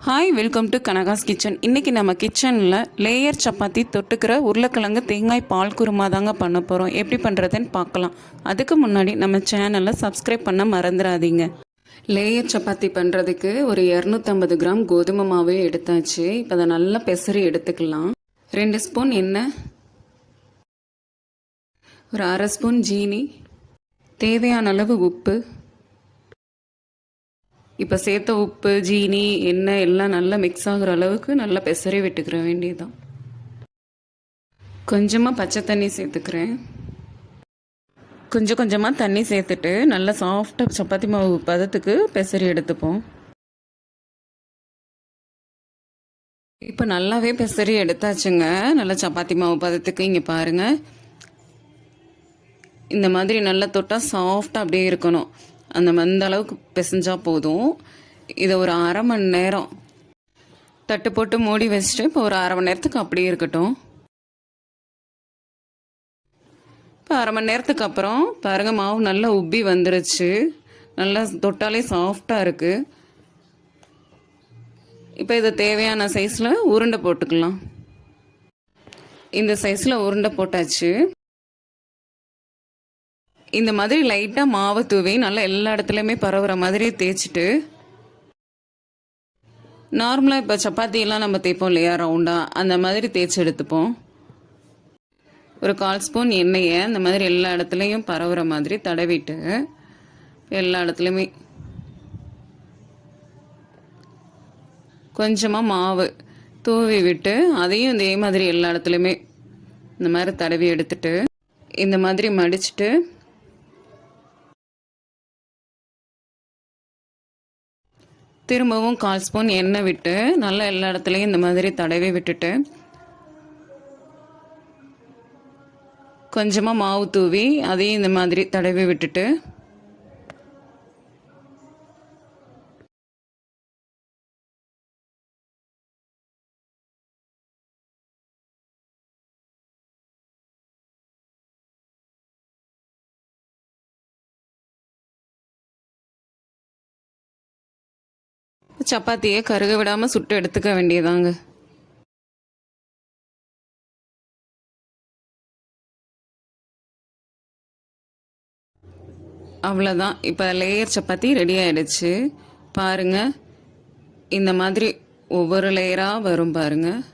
Hi, welcome to Kanaka's kitchen. இன்றைக்கி நம்ம கிச்சனில் லேயர் சப்பாத்தி தொட்டுக்கிற உருளைக்கிழங்கு தேங்காய் பால் குருமா தாங்க பண்ண போகிறோம். எப்படி பண்ணுறதுன்னு பார்க்கலாம். அதுக்கு முன்னாடி நம்ம சேனலை சப்ஸ்கிரைப் பண்ண மறந்துடாதீங்க. லேயர் சப்பாத்தி பண்ணுறதுக்கு ஒரு 250 கிராம் கோதுமை மாவே எடுத்தாச்சு. இப்போ அதை நல்லா பெசரி எடுத்துக்கலாம். 2 ஸ்பூன் எண்ணெய், ஒரு அரை ஸ்பூன் ஜீனி, தேவையான அளவு உப்பு. இப்போ சேர்த்த உப்பு, ஜீனி, எண்ணெய் எல்லாம் நல்லா மிக்ஸ் ஆகுற அளவுக்கு நல்லா பெசரி விட்டுக்கிற வேண்டியதுதான். கொஞ்சமாக பச்சை தண்ணி சேர்த்துக்கிறேன். கொஞ்சம் கொஞ்சமாக தண்ணி சேர்த்துட்டு நல்லா சாஃப்டாக சப்பாத்தி மாவு பதத்துக்கு பெசரி எடுத்துப்போம். இப்போ நல்லாவே பெசரி எடுத்தாச்சுங்க. நல்லா சப்பாத்தி மாவு பதத்துக்கு. இங்கே பாருங்கள், இந்த மாதிரி நல்லா தொட்டால் சாஃப்டாக அப்படியே இருக்கணும். அந்த அளவுக்கு பிசைஞ்சால் போதும். இதை ஒரு அரை மணி நேரம் தட்டு போட்டு மூடி வச்சுட்டு இப்போ ஒரு அரை மணி நேரத்துக்கு அப்படியே இருக்கட்டும். இப்போ அரை மணி நேரத்துக்கு அப்புறம் பாருங்கள், மாவு நல்லா உப்பி வந்துருச்சு. நல்லா தொட்டாலே சாஃப்டாக இருக்குது. இப்போ இதை தேவையான சைஸில் உருண்டை போட்டுக்கலாம். இந்த சைஸில் உருண்டை போட்டாச்சு. இந்த மாதிரி லைட்டாக மாவை தூவி நல்லா எல்லா இடத்துலையுமே பரவுற மாதிரி தேய்ச்சிட்டு, நார்மலாக இப்போ சப்பாத்தியெல்லாம் நம்ம தேய்ப்போம் இல்லையா, ரவுண்டாக, அந்த மாதிரி தேய்ச்சி எடுத்துப்போம். ஒரு 1/4 ஸ்பூன் எண்ணெயை இந்த மாதிரி எல்லா இடத்துலையும் பரவுற மாதிரி தடவிட்டு எல்லா இடத்துலையுமே கொஞ்சமாக மாவு தூவி விட்டு அதையும் இதே மாதிரி எல்லா இடத்துலையுமே இந்த மாதிரி தடவி எடுத்துட்டு இந்த மாதிரி மடிச்சுட்டு திரும்பவும் 1/4 ஸ்பூன் எண்ணெய் விட்டு நல்லா எல்லா இடத்துலையும் இந்த மாதிரி தடவி விட்டுட்டு கொஞ்சமாக மாவு தூவி அதையும் இந்த மாதிரி தடவி விட்டுட்டு சப்பாத்தியை கருக விடாமல் சுட்டு எடுத்துக்க வேண்டியதாங்க. அவ்வளோதான். இப்போ லேயர் சப்பாத்தி ரெடி ஆகிடுச்சு. பாருங்கள், இந்த மாதிரி ஒவ்வொரு லேயராக வரும் பாருங்கள்.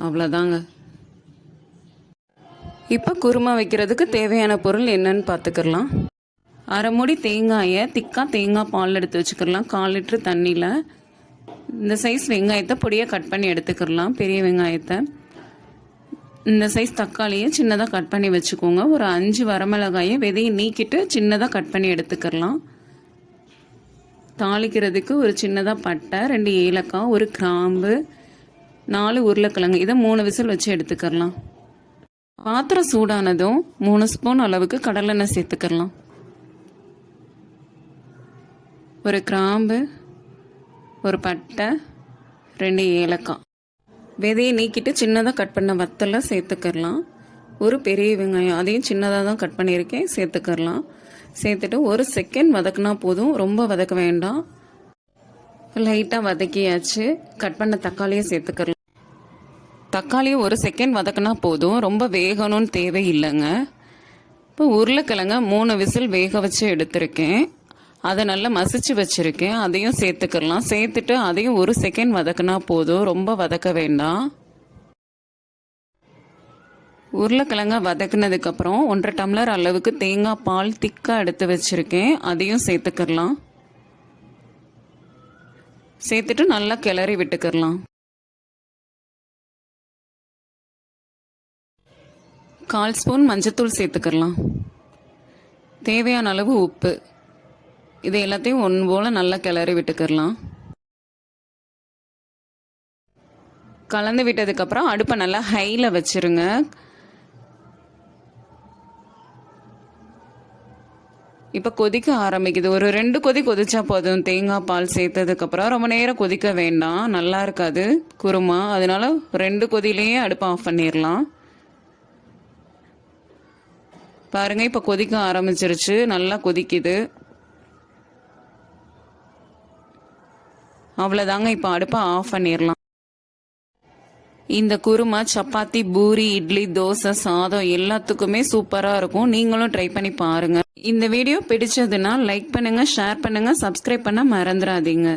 அவ்வளோதாங்க. இப்போ குருமா வைக்கிறதுக்கு தேவையான பொருள் என்னன்னு பார்த்துக்கலாம். அரை மூடி தேங்காயை திக்காக தேங்காய் பால் எடுத்து வச்சுக்கலாம். 1/4 லிட்டரு தண்ணியில். இந்த சைஸ் வெங்காயத்தை பொடியாக கட் பண்ணி எடுத்துக்கலாம். பெரிய வெங்காயத்தை. இந்த சைஸ் தக்காளியை சின்னதாக கட் பண்ணி வச்சுக்கோங்க. ஒரு 5 வரமிளகாயை விதையை நீக்கிட்டு சின்னதாக கட் பண்ணி எடுத்துக்கலாம். தாளிக்கிறதுக்கு ஒரு சின்னதாக பட்டை, 2 ஏலக்காய், ஒரு கிராம்பு, 4 உருளைக்கிழங்கு. இதை 3 விசில் வச்சு எடுத்துக்கலாம். பாத்திரம் சூடானதும் 3 ஸ்பூன் அளவுக்கு கடலெண்ணெய் சேர்த்துக்கலாம். ஒரு கிராம்பு, ஒரு பட்டை, 2 ஏலக்காய். விதையை நீக்கிட்டு சின்னதாக கட் பண்ண வத்தலை சேர்த்துக்கலாம். ஒரு பெரிய வெங்காயம், அதையும் சின்னதாக தான் கட் பண்ணியிருக்கேன், சேர்த்துக்கலாம். சேர்த்துட்டு ஒரு செகண்ட் வதக்குனா போதும், ரொம்ப வதக்க வேண்டாம். லைட்டாக வதக்கியாச்சு. கட் பண்ண தக்காளியை சேர்த்துக்கலாம். தக்காளியை ஒரு செகண்ட் வதக்குனா போதும், ரொம்ப வேகணும்னு தேவையில்லைங்க. இப்போ உருளைக்கிழங்க 3 விசில் வேக வச்சு எடுத்திருக்கேன். அதை நல்லா மசிச்சு வச்சுருக்கேன். அதையும் சேர்த்துக்கலாம். சேர்த்துட்டு அதையும் ஒரு செகண்ட் வதக்குனா போதும், ரொம்ப வதக்க வேண்டாம். உருளைக்கிழங்க வதக்குனதுக்கப்புறம் 1.5 டம்ளர் அளவுக்கு தேங்காய் பால் திக்காக எடுத்து வச்சுருக்கேன். அதையும் சேர்த்துக்கலாம். சேர்த்துட்டு நல்லா கிளறி விட்டுக்கலாம். 1/4 ஸ்பூன் மஞ்சத்தூள் சேர்த்துக்கலாம். தேவையான அளவு உப்பு. இது எல்லாத்தையும் ஒன்று போல் நல்லா கிளறி விட்டுக்கலாம். கலந்து விட்டதுக்கப்புறம் அடுப்பை நல்லா ஹையில் வச்சுருங்க. இப்போ கொதிக்க ஆரம்பிக்குது. ஒரு 2 கொதி கொதிச்சா போதும். தேங்காய் பால் சேர்த்ததுக்கப்புறம் ரொம்ப நேரம் கொதிக்க வேண்டாம், நல்லா இருக்காது குருமா. அதனால 2 கொதியிலேயே அடுப்பை ஆஃப் பண்ணிடலாம். பாருங்கள், இப்போ கொதிக்க ஆரம்பிச்சிருச்சு. நல்லா கொதிக்குது. அவ்வளோதாங்க. இப்போ அடுப்பை ஆஃப் பண்ணிடலாம். இந்த குருமா சப்பாத்தி, பூரி, இட்லி, தோசை, சாதம் எல்லாத்துக்குமே சூப்பராக இருக்கும். நீங்களும் ட்ரை பண்ணி பாருங்கள். இந்த வீடியோ பிடிச்சதுன்னா லைக் பண்ணுங்கள், ஷேர் பண்ணுங்கள், சப்ஸ்கிரைப் பண்ண மறந்துடாதீங்க.